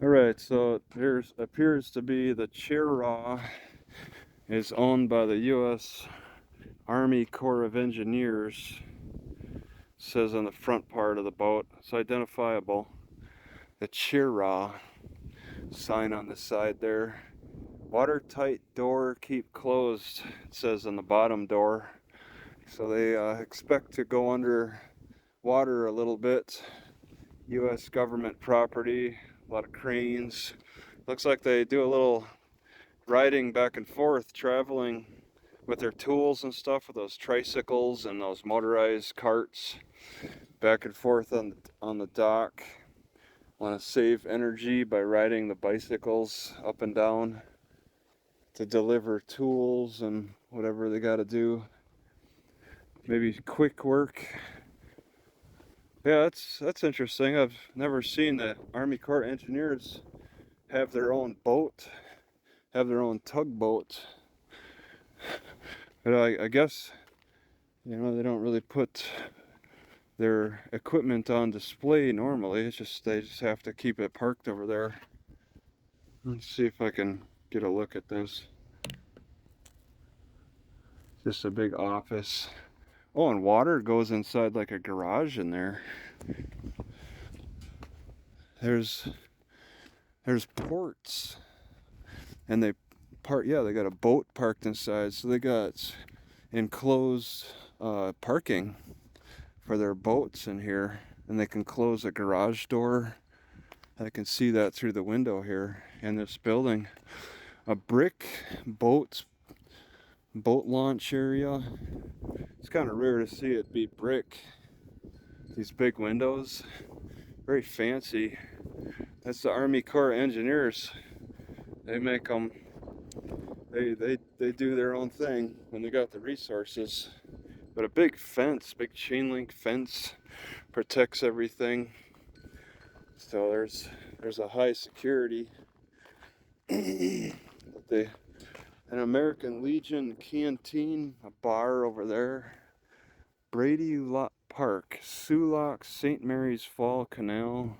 Alright, so there appears to be the Chiraw is owned by the U.S. Army Corps of Engineers. It says on the front part of the boat. It's identifiable. The Chiraw sign on the side there. Watertight door, keep closed, it says on the bottom door. So they expect to go under water a little bit. U.S. government property, a lot of cranes. Looks like they do a little riding back and forth, traveling with their tools and stuff, with those tricycles and those motorized carts, back and forth on the dock. Want to save energy by riding the bicycles up and down to deliver tools and whatever they got to do. Maybe quick work. Yeah, that's interesting. I've never seen the Army Corps of Engineers have their own boat, have their own tugboat. But I guess, you know, they don't really put their equipment on display normally. It's just they just have to keep it parked over there. Let's see if I can get a look at this. Just a big office. Oh, and water goes inside like a garage in there. There's ports, and they got a boat parked inside, so they got enclosed parking for their boats in here, and they can close a garage door. I can see that through the window here in this building. A brick boat launch area. It's kind of rare to see it be brick. These big windows, very fancy. That's the Army Corps of Engineers. They make them. They do their own thing when they got the resources. But a big fence, big chain link fence, protects everything. So there's a high security. An American Legion canteen, a bar over there. Brady Park, Sulak, St. Mary's Fall Canal.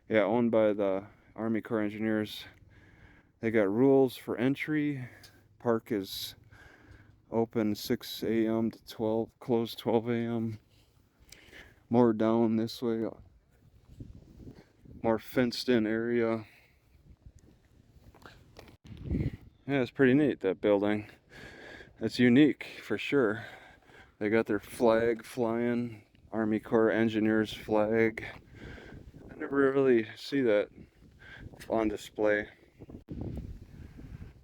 Yeah, owned by the Army Corps of Engineers. They got rules for entry. Park is open 6 a.m. to 12, closed 12 a.m. More down this way, more fenced in area. Yeah, it's pretty neat, that building. It's unique for sure. They got their flag flying, Army Corps Engineers flag. I never really see that on display.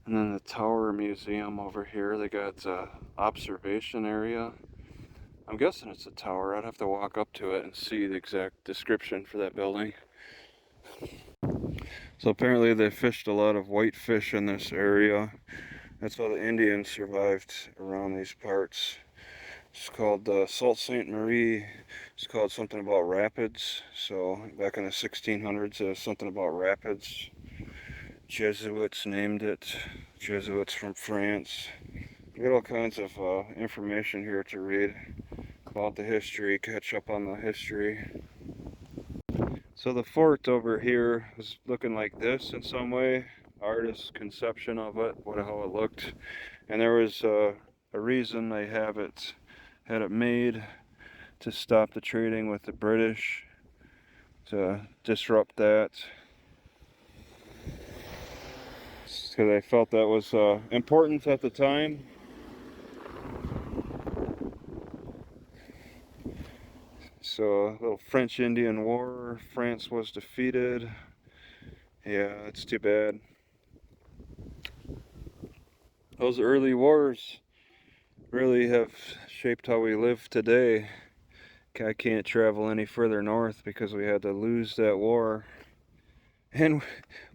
And then the Tower Museum over here, they got observation area. I'm guessing it's a tower. I'd have to walk up to it and see the exact description for that building. So apparently they fished a lot of whitefish in this area. That's how the Indians survived around these parts. It's called Sault Ste. Marie. It's called something about rapids. So back in the 1600s, there was something about rapids. Jesuits named it. Jesuits from France. You get all kinds of information here to read about the history, catch up on the history. So the fort over here is looking like this in some way. Artist's conception of it, how it looked. And there was a reason they had it made to stop the trading with the British, to disrupt that. So they felt that was important at the time. So a little French-Indian War, France was defeated. Yeah, it's too bad. Those early wars really have shaped how we live today. I can't travel any further north because we had to lose that war. And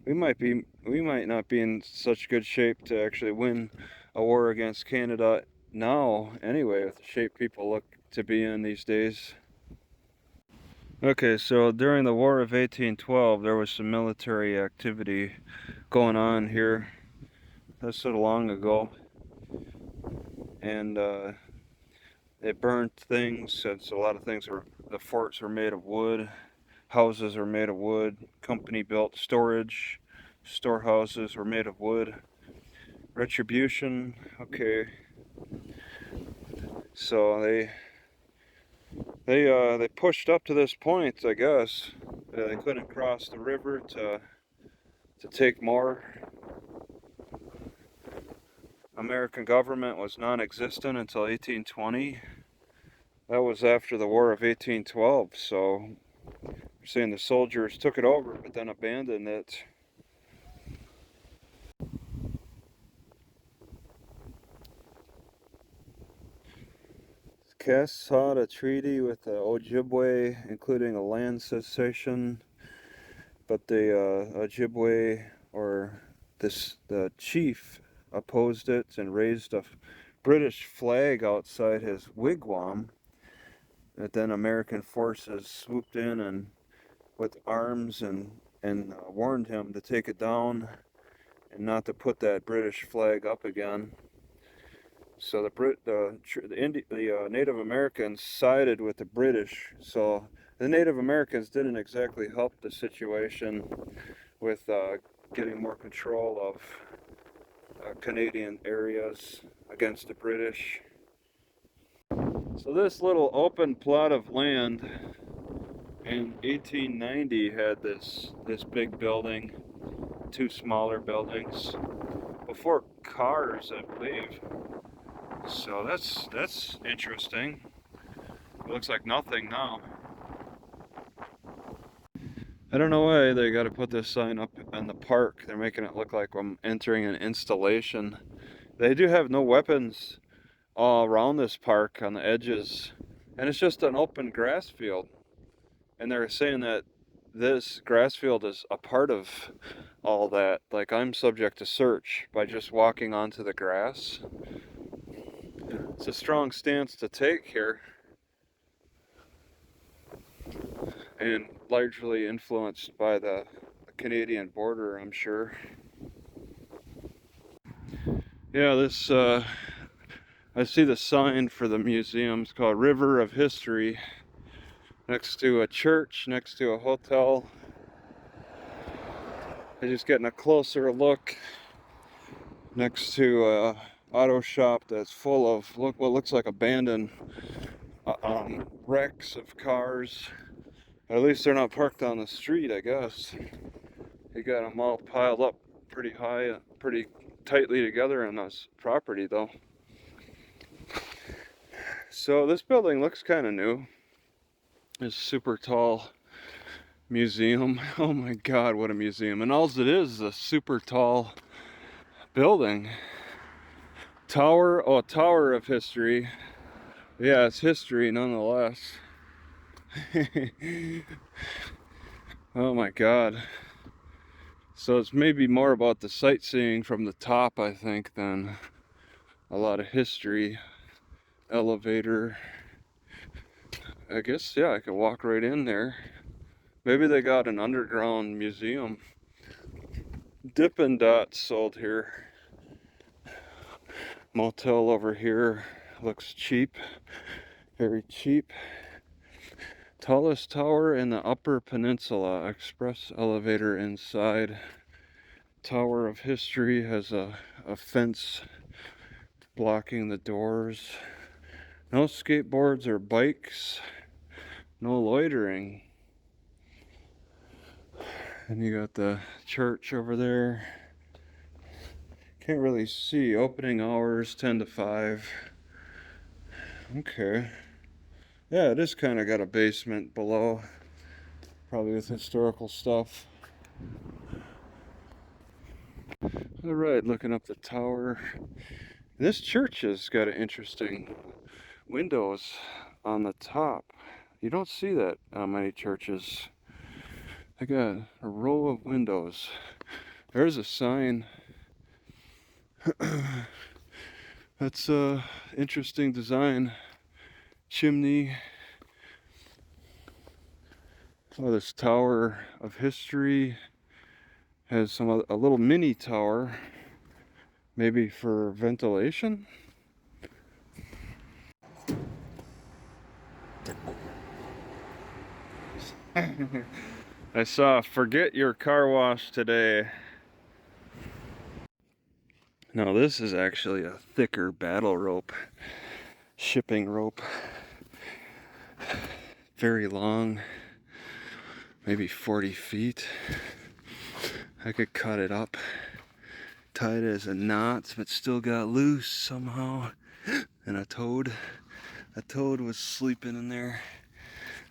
we might not be in such good shape to actually win a war against Canada now anyway, with the shape people look to be in these days. Okay, so during the War of 1812, there was some military activity going on here. That's so long ago. And they burned things, since a lot of things the forts were made of wood. houses are made of wood. Company built storehouses were made of wood. Retribution, okay. So they pushed up to this point, I guess. They couldn't cross the river to take more. American government was non-existent until 1820. That was after the War of 1812, so they're saying the soldiers took it over but then abandoned it. Cass sought a treaty with the Ojibwe, including a land cessation, but the Ojibwe, or the chief, opposed it and raised a British flag outside his wigwam. And then American forces swooped in and with arms and warned him to take it down and not to put that British flag up again. So the Native Americans sided with the British. So the Native Americans didn't exactly help the situation with getting more control of Canadian areas against the British. So this little open plot of land in 1890 had this big building, two smaller buildings, before cars, I believe. So that's interesting. It looks like nothing now. I don't know why they got to put this sign up in the park. They're making it look like I'm entering an installation. They do have no weapons all around this park on the edges, and it's just an open grass field. And they're saying that this grass field is a part of all that. Like, I'm subject to search by just walking onto the grass. It's a strong stance to take here, and largely influenced by the Canadian border, I'm sure. Yeah, this I see the sign for the museum. It's called River of History, next to a church, next to a hotel. I'm just getting a closer look next to a auto shop that's full of what looks like abandoned wrecks of cars. At least they're not parked on the street, I guess. They got them all piled up pretty high, pretty tightly together in this property, though. So this building looks kind of new. This super tall museum. Oh my God, what a museum! And all it is a super tall building. Tower, oh, Tower of History. Yeah, it's history nonetheless. Oh my God. So it's maybe more about the sightseeing from the top, I think, than a lot of history. Elevator. I guess, yeah, I could walk right in there. Maybe they got an underground museum. Dippin' Dots sold here. Motel over here looks cheap. Very cheap. Tallest tower in the Upper Peninsula. Express elevator inside. Tower of History has a fence blocking the doors. No skateboards or bikes. No loitering. And you got the church over there. Can't really see. Opening hours 10 to 5. Okay. Yeah, it is kind of got a basement below. Probably with historical stuff. Alright, looking up the tower. This church has got an interesting windows on the top. You don't see that on many churches. I got a row of windows. There's a sign. That's a interesting design. Chimney. Oh, this Tower of History has a little mini tower, maybe for ventilation. I saw forget your car wash today. Now this is actually a thicker battle rope, shipping rope. Very long, maybe 40 feet. I could cut it up, tie it as a knot, but still got loose somehow. And a toad was sleeping in there.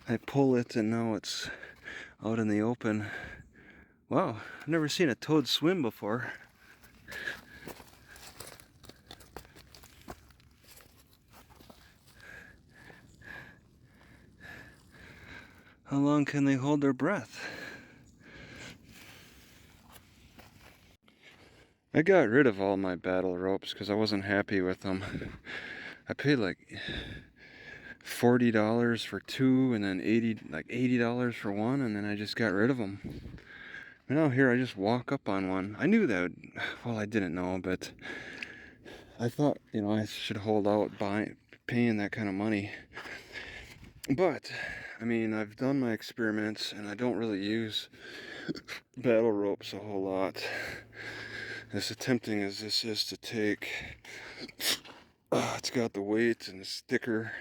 I pull it and now it's out in the open. Wow, I've never seen a toad swim before. How long can they hold their breath? I got rid of all my battle ropes because I wasn't happy with them. I paid like $40 for two and then $80 for one, and then I just got rid of them. And now here I just walk up on one. I knew that, well, I didn't know, but I thought, you know, I should hold out paying that kind of money. But, I mean, I've done my experiments and I don't really use battle ropes a whole lot. As tempting as this is to take, it's got the weight and it's thicker,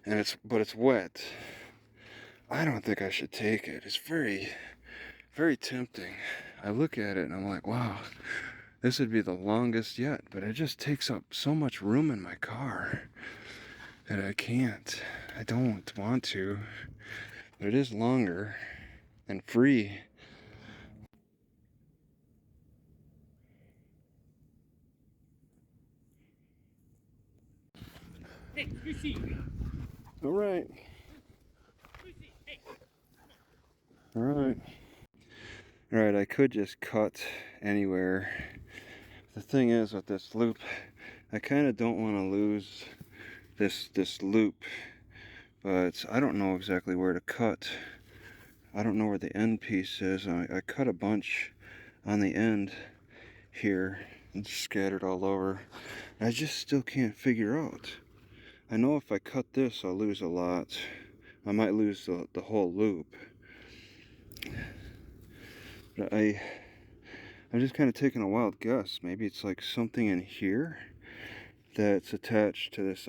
and but it's wet. I don't think I should take it. It's very, very tempting. I look at it and I'm like, wow, this would be the longest yet, but it just takes up so much room in my car that I can't. I don't want to, but it is longer and free. Hey, Lucy. All right. All right. All right, I could just cut anywhere. The thing is with this loop, I kind of don't want to lose this loop, but I don't know exactly where to cut. I don't know where the end piece is. I cut a bunch on the end here and scattered all over. I just still can't figure out. I know if I cut this, I'll lose a lot. I might lose the whole loop. But I'm just kind of taking a wild guess. Maybe it's like something in here that's attached to this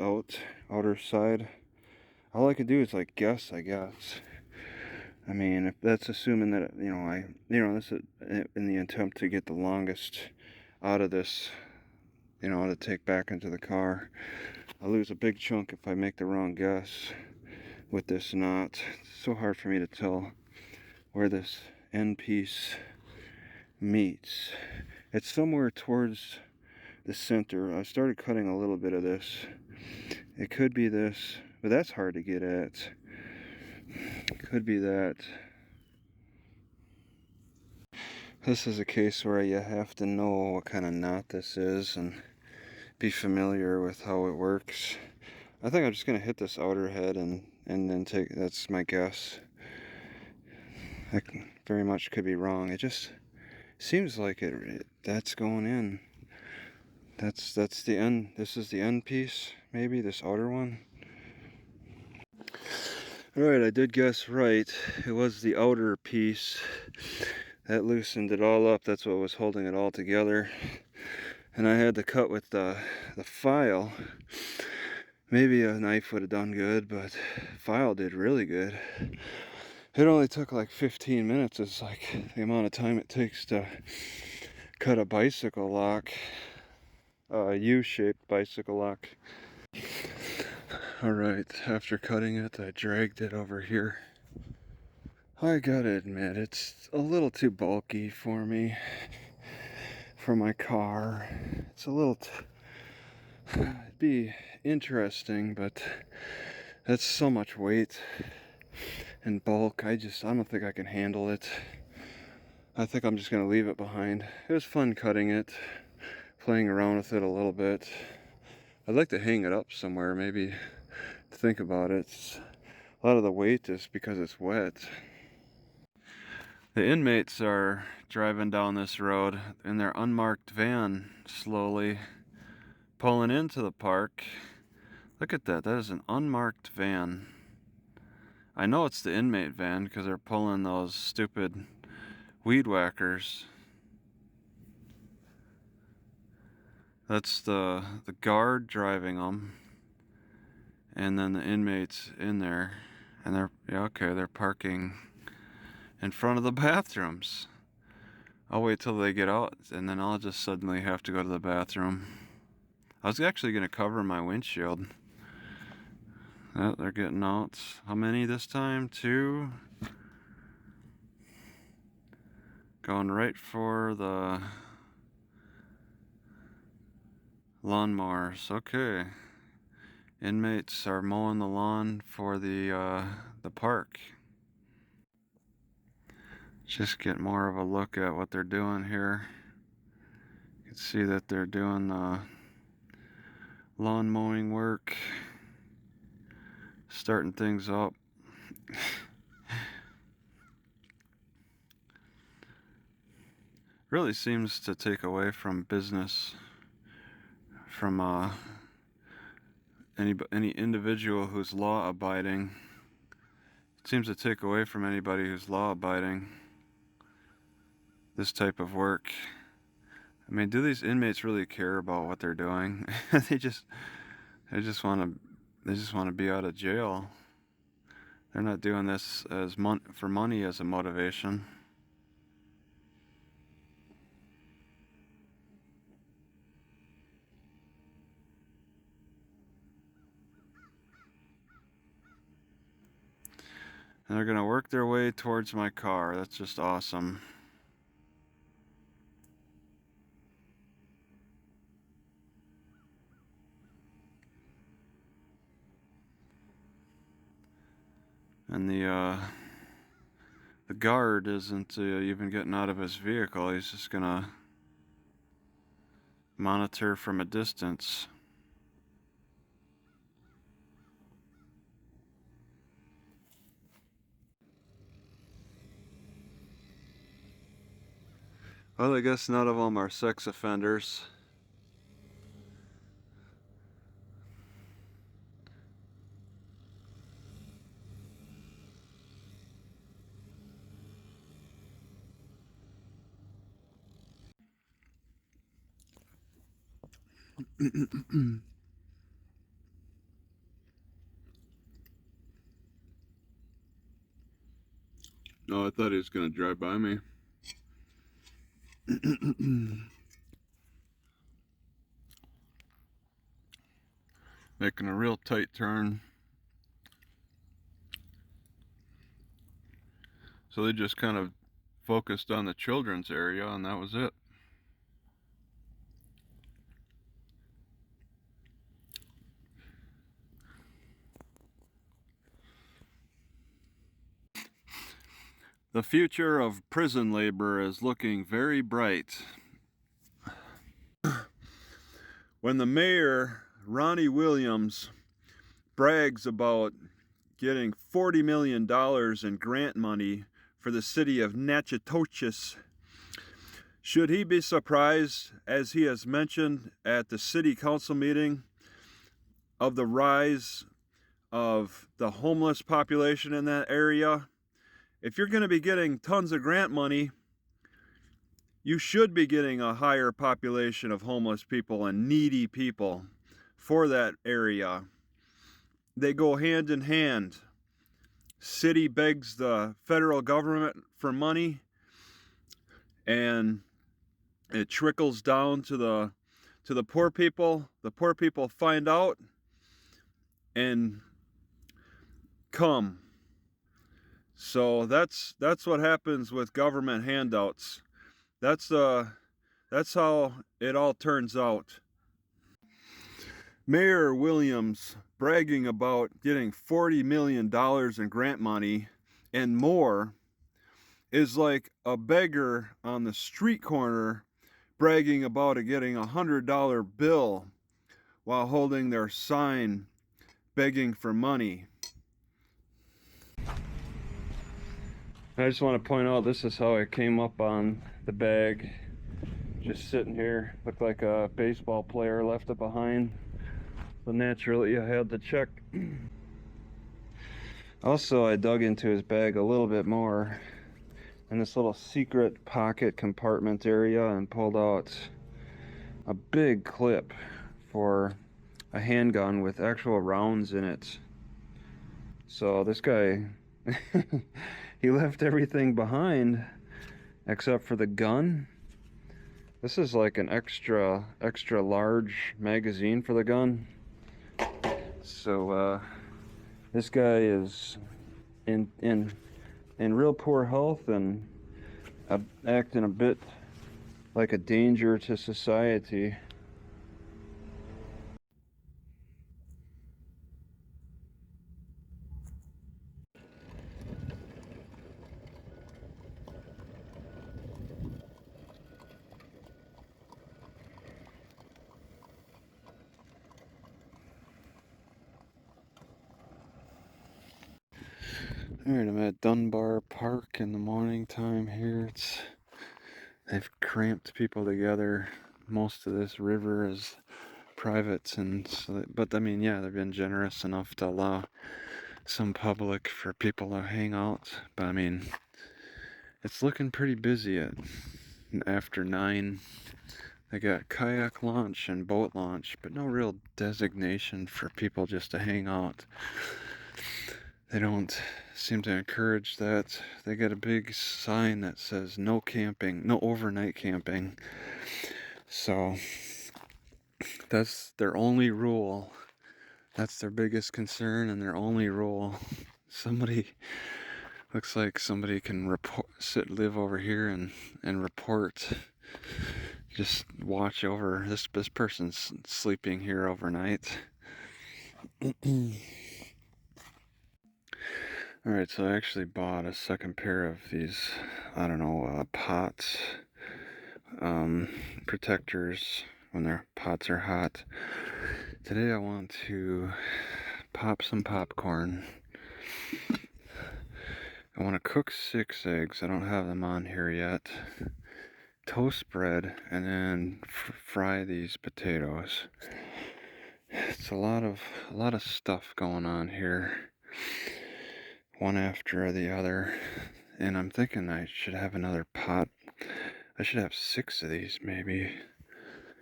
outer side. All I can do is like guess, I guess. I mean, if that's assuming that, this is in the attempt to get the longest out of this, to take back into the car. I lose a big chunk if I make the wrong guess with this knot. It's so hard for me to tell where this end piece meets. It's somewhere towards the center. I started cutting a little bit of this. It could be this, but that's hard to get at. Could be that. This is a case where you have to know what kind of knot this is and be familiar with how it works. I think I'm just going to hit this outer head and then that's my guess. I very much could be wrong. It just seems like that's going in. That's the end. This is the end piece, maybe this outer one. Alright, I did guess right. It was the outer piece that loosened it all up. That's what was holding it all together. And I had to cut with the file. Maybe a knife would have done good, but file did really good. It only took like 15 minutes. It's like the amount of time it takes to cut a bicycle lock, a U-shaped bicycle lock. Alright, after cutting it, I dragged it over here. I gotta admit, it's a little too bulky for me, for my car. It's a little, it'd be interesting, but that's so much weight and bulk. I don't think I can handle it. I think I'm just gonna leave it behind. It was fun cutting it, playing around with it a little bit. I'd like to hang it up somewhere, maybe. Think about it. A lot of the weight is because it's wet. The inmates are driving down this road in their unmarked van, slowly pulling into the park. Look at that. That is an unmarked van. I know it's the inmate van because they're pulling those stupid weed whackers. That's the guard driving them, and then the inmates in there, and they're parking in front of the bathrooms. I'll wait till they get out, and then I'll just suddenly have to go to the bathroom. I was actually gonna cover my windshield. Oh, they're getting out. How many this time? 2. Going right for the lawnmowers. Okay. Inmates are mowing the lawn for the park. Just get more of a look at what they're doing here. You can see that they're doing lawn mowing work, starting things up. Really seems to take away from business, from any individual who's law abiding. It seems to take away from anybody who's law abiding, this type of work. I mean, do these inmates really care about what they're doing? they just want to be out of jail. They're not doing this as for money as a motivation. And they're gonna work their way towards my car. That's just awesome. And the guard isn't even getting out of his vehicle. He's just gonna monitor from a distance. Well, I guess none of them are sex offenders. Oh, I thought he was gonna drive by me. Making a real tight turn. So they just kind of focused on the children's area, and that was it. The future of prison labor is looking very bright. When the mayor, Ronnie Williams, brags about getting $40 million in grant money for the city of Natchitoches, should he be surprised, as he has mentioned at the city council meeting, of the rise of the homeless population in that area? If you're going to be getting tons of grant money, you should be getting a higher population of homeless people and needy people for that area. They go hand in hand. City begs the federal government for money, and it trickles down to the poor people. The poor people find out and come. So that's what happens with government handouts. That's how it all turns out. Mayor Williams bragging about getting $40 million in grant money and more is like a beggar on the street corner bragging about getting a $100 bill while holding their sign begging for money. I just want to point out, this is how it came up on the bag. Just sitting here, looked like a baseball player left it behind. But naturally, I had to check. Also, I dug into his bag a little bit more in this little secret pocket compartment area and pulled out a big clip for a handgun with actual rounds in it. So this guy, he left everything behind except for the gun. This is like an extra large magazine for the gun. So this guy is in real poor health and acting a bit like a danger to society. Alright, I'm at Dunbar Park in the morning time here. They've cramped people together. Most of this river is private, and so, but I mean, yeah, they've been generous enough to allow some public for people to hang out. But I mean, it's looking pretty busy after 9. They got kayak launch and boat launch, but no real designation for people just to hang out. They don't seem to encourage that. They got a big sign that says no camping, no overnight camping. So that's their only rule. That's their biggest concern and their only rule. Looks like somebody can live over here and report. Just watch over this person's sleeping here overnight. Alright, so I actually bought a second pair of these, I don't know, pots, protectors when their pots are hot. Today I want to pop some popcorn. I want to cook 6 eggs. I don't have them on here yet. Toast bread and then fry these potatoes. It's a lot of stuff going on here, one after the other, and I'm thinking I should have another pot. I should have 6 of these maybe,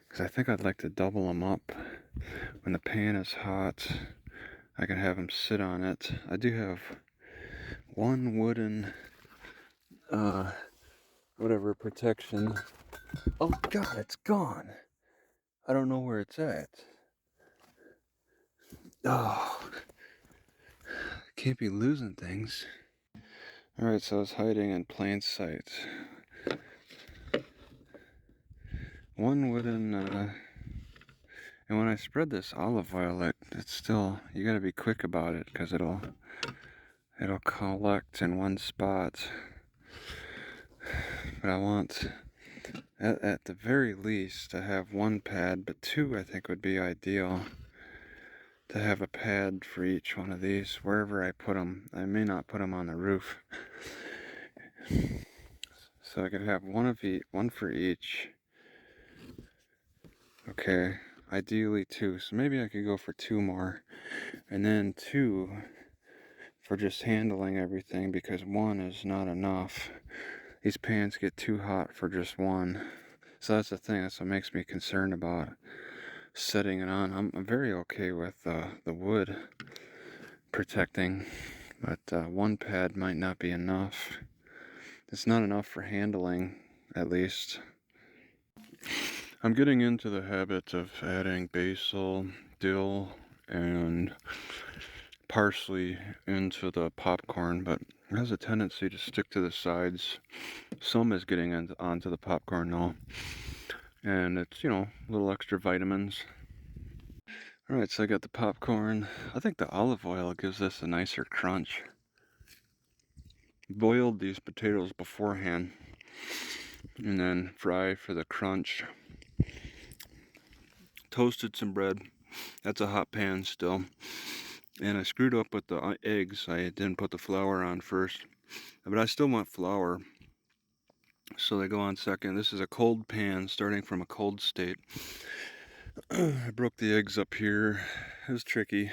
because I think I'd like to double them up. When the pan is hot, I can have them sit on it. I do have one wooden whatever protection. Oh god, it's gone. I don't know where it's at. Oh, can't be losing things. Alright, so I was hiding in plain sight. One wooden, and when I spread this olive oil, it's still, you gotta be quick about it, because it'll collect in one spot. But I want, at the very least, to have 1 pad, but 2 I think would be ideal. To have a pad for each one of these, wherever I put them. I may not put them on the roof. So I could have one for each. Okay, ideally 2. So maybe I could go for 2 more. And then 2 for just handling everything, because 1 is not enough. These pans get too hot for just 1. So that's the thing, that's what makes me concerned about setting it on. I'm very okay with the wood protecting, but 1 pad might not be enough. It's not enough for handling, at least. I'm getting into the habit of adding basil, dill, and parsley into the popcorn, but it has a tendency to stick to the sides. Some is getting onto the popcorn though, and it's, a little extra vitamins. Alright, so I got the popcorn. I think the olive oil gives this a nicer crunch. Boiled these potatoes beforehand and then fry for the crunch. Toasted some bread. That's a hot pan still. And I screwed up with the eggs. I didn't put the flour on first, but I still want flour, so they go on second. This is a cold pan starting from a cold state. I broke the eggs up here. It was tricky.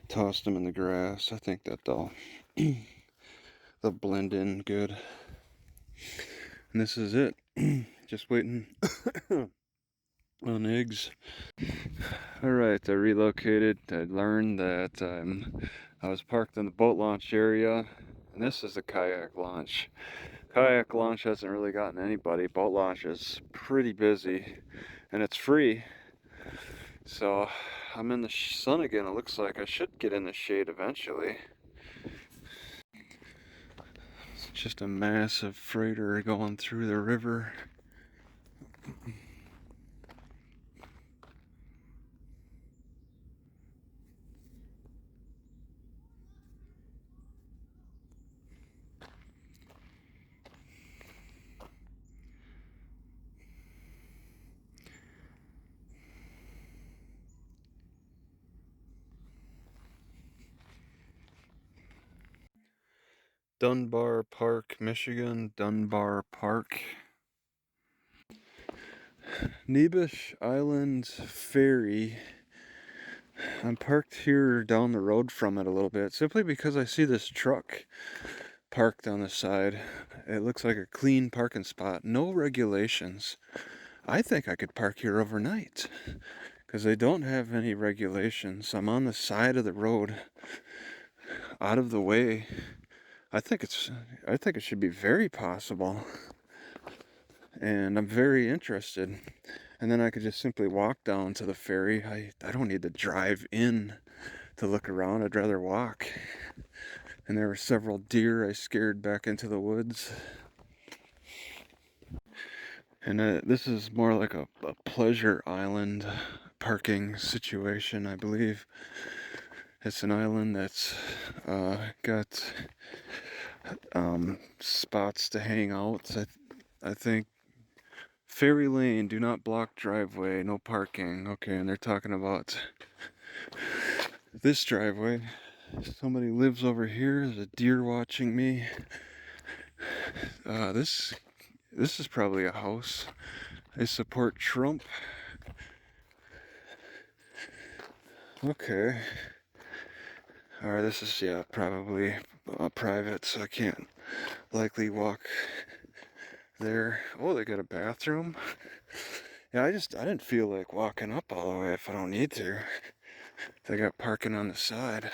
tossed them in the grass. I think that they'll blend in good. And this is it. Just waiting on eggs. Alright, I relocated. I learned that I was parked in the boat launch area, and this is the kayak launch. Kayak launch hasn't really gotten anybody. Boat launch is pretty busy, and it's free. So I'm in the sun again. It looks like I should get in the shade eventually. It's just a massive freighter going through the river. Dunbar Park, Michigan. Dunbar Park. Nebish Island Ferry. I'm parked here down the road from it a little bit, simply because I see this truck parked on the side. It looks like a clean parking spot, no regulations. I think I could park here overnight, because they don't have any regulations. I'm on the side of the road, out of the way. I think it should be very possible, and I'm very interested. And then I could just simply walk down to the ferry. I don't need to drive in to look around. I'd rather walk. And there were several deer I scared back into the woods. And this is more like a pleasure island parking situation, I believe. It's an island that's got spots to hang out. I think Ferry lane, do not block driveway, no parking. Okay, and they're talking about this driveway. Somebody lives over here. There's a deer watching me. This is probably a house. They support Trump. Okay. Alright, this is, yeah, probably private, so I can't likely walk there. Oh, they got a bathroom. Yeah, I didn't feel like walking up all the way if I don't need to. They got parking on the side.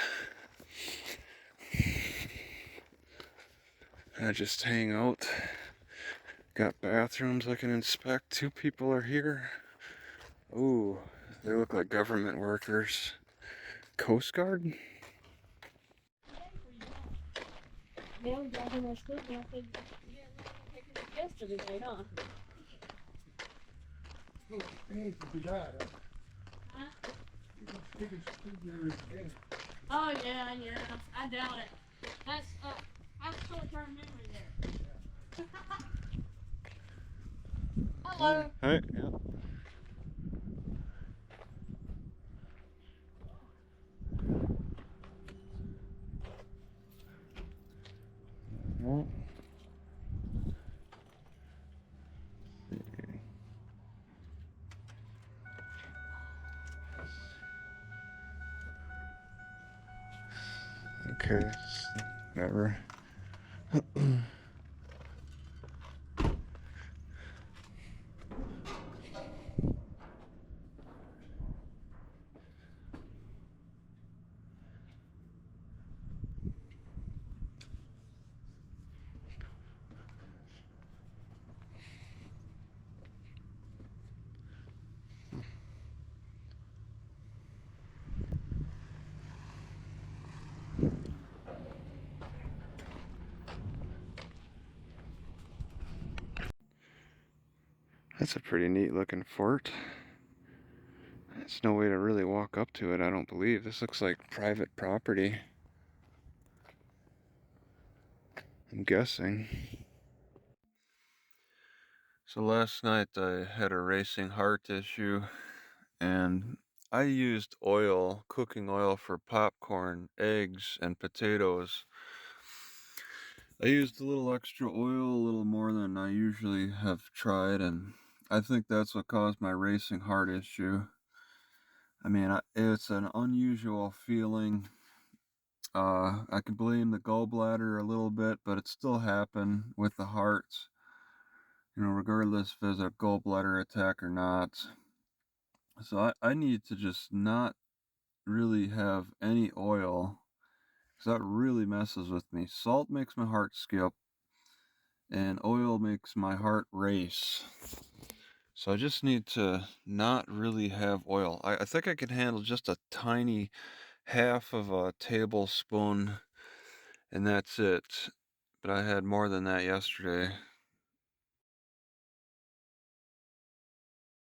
I just hang out. Got bathrooms I can inspect. 2 people are here. Ooh, they look like government workers. Coast Guard? Yesterday, huh? Oh yeah, I doubt it. That's short-term memory there. Hello. Hey, yeah. Well, okay, whatever. That's a pretty neat looking fort. There's no way to really walk up to it, I don't believe. This looks like private property. I'm guessing. So last night I had a racing heart issue, and I used oil, cooking oil, for popcorn, eggs, and potatoes. I used a little extra oil, a little more than I usually have tried, and I think that's what caused my racing heart issue. I mean, it's an unusual feeling. I can blame the gallbladder a little bit, but it still happened with the heart, regardless if it's a gallbladder attack or not. So I need to just not really have any oil, because that really messes with me. Salt makes my heart skip, and oil makes my heart race. So I just need to not really have oil. I think I can handle just a tiny half of a tablespoon, and that's it. But I had more than that yesterday.